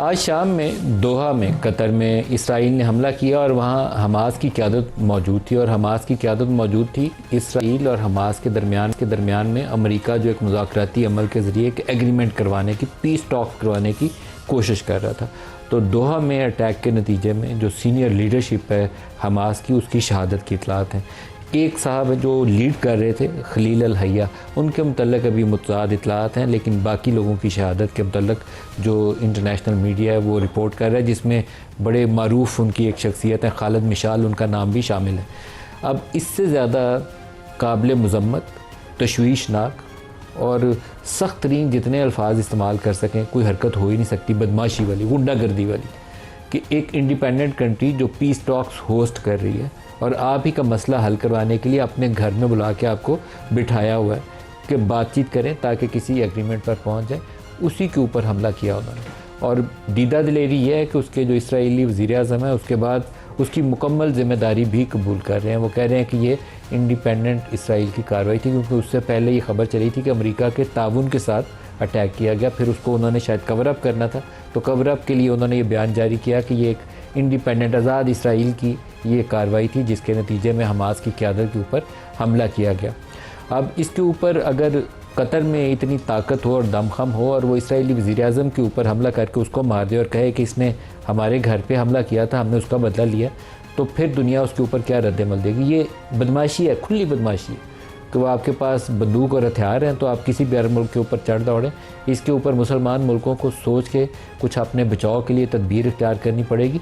आज शाम में दोहा में कतर में इसराइल ने हमला किया और वहाँ हमास की क़यादत मौजूद थी और हमास की क़यादत मौजूद थी। इसराइल और हमास के दरमियान में अमेरिका जो एक मुज़ाकराती अमल के ज़रिए एक एग्रीमेंट करवाने की, पीस टॉक करवाने की कोशिश कर रहा था। तो दोहा में अटैक के नतीजे में जो सीनियर लीडरशिप है हमास की, उसकी शहादत की इतलात हैं। एक साहब जो लीड कर रहे थे खलील अल हैया, उनके मुतल्लिक़ अभी मुतज़ाद इतलात हैं, लेकिन बाकी लोगों की शहादत के मुतल्लिक़ जो इंटरनेशनल मीडिया है वो रिपोर्ट कर रहा है, जिसमें बड़े मारूफ़ उनकी एक शख्सियत है, खालिद मिशाल, उनका नाम भी शामिल है। अब इससे ज़्यादा काबिल मज़म्मत, तशवीशनाक और सख्त तरीन जितने अल्फाज इस्तेमाल कर सकें कोई हरकत हो ही नहीं सकती, बदमाशी वाली, गुंडागर्दी वाली, कि एक इंडिपेंडेंट कंट्री जो पीस टॉक्स होस्ट कर रही है और आप ही का मसला हल करवाने के लिए अपने घर में बुला के आपको बिठाया हुआ है कि बातचीत करें ताकि किसी एग्रीमेंट पर पहुंच जाए, उसी के ऊपर हमला किया उन्होंने। और दीदा दिलेरी ये है कि उसके जो इसराइली वज़ीर-ए-आज़म है उसके बाद उसकी मुकम्मल ज़िम्मेदारी भी कबूल कर रहे हैं। वो कह रहे हैं कि ये इंडिपेंडेंट इसराइल की कार्रवाई थी, क्योंकि उससे पहले ये खबर चली थी कि अमेरिका के ताउन के साथ अटैक किया गया, फिर उसको उन्होंने शायद कवर अप करना था, तो कवर अप के लिए उन्होंने ये बयान जारी किया कि ये एक इंडिपेंडेंट आज़ाद इसराइल की ये कार्रवाई थी जिसके नतीजे में हमास की क़यादत के ऊपर हमला किया गया। अब इसके ऊपर अगर कतर में इतनी ताकत हो और दमखम हो और वो इसराइली वज़ीर-ए-आज़म के ऊपर हमला करके उसको मार दे और कहे कि इसने हमारे घर पे हमला किया था, हमने उसका बदला लिया, तो फिर दुनिया उसके ऊपर क्या रद्द-ए-अमल देगी। ये बदमाशी है, खुली बदमाशी है कि वो आपके पास बंदूक और हथियार हैं तो आप किसी भी अरब मुल्क के ऊपर चढ़ दौड़ें। इसके ऊपर मुसलमान मुल्कों को सोच के कुछ अपने बचाव के लिए तदबीर इख्तियार करनी पड़ेगी।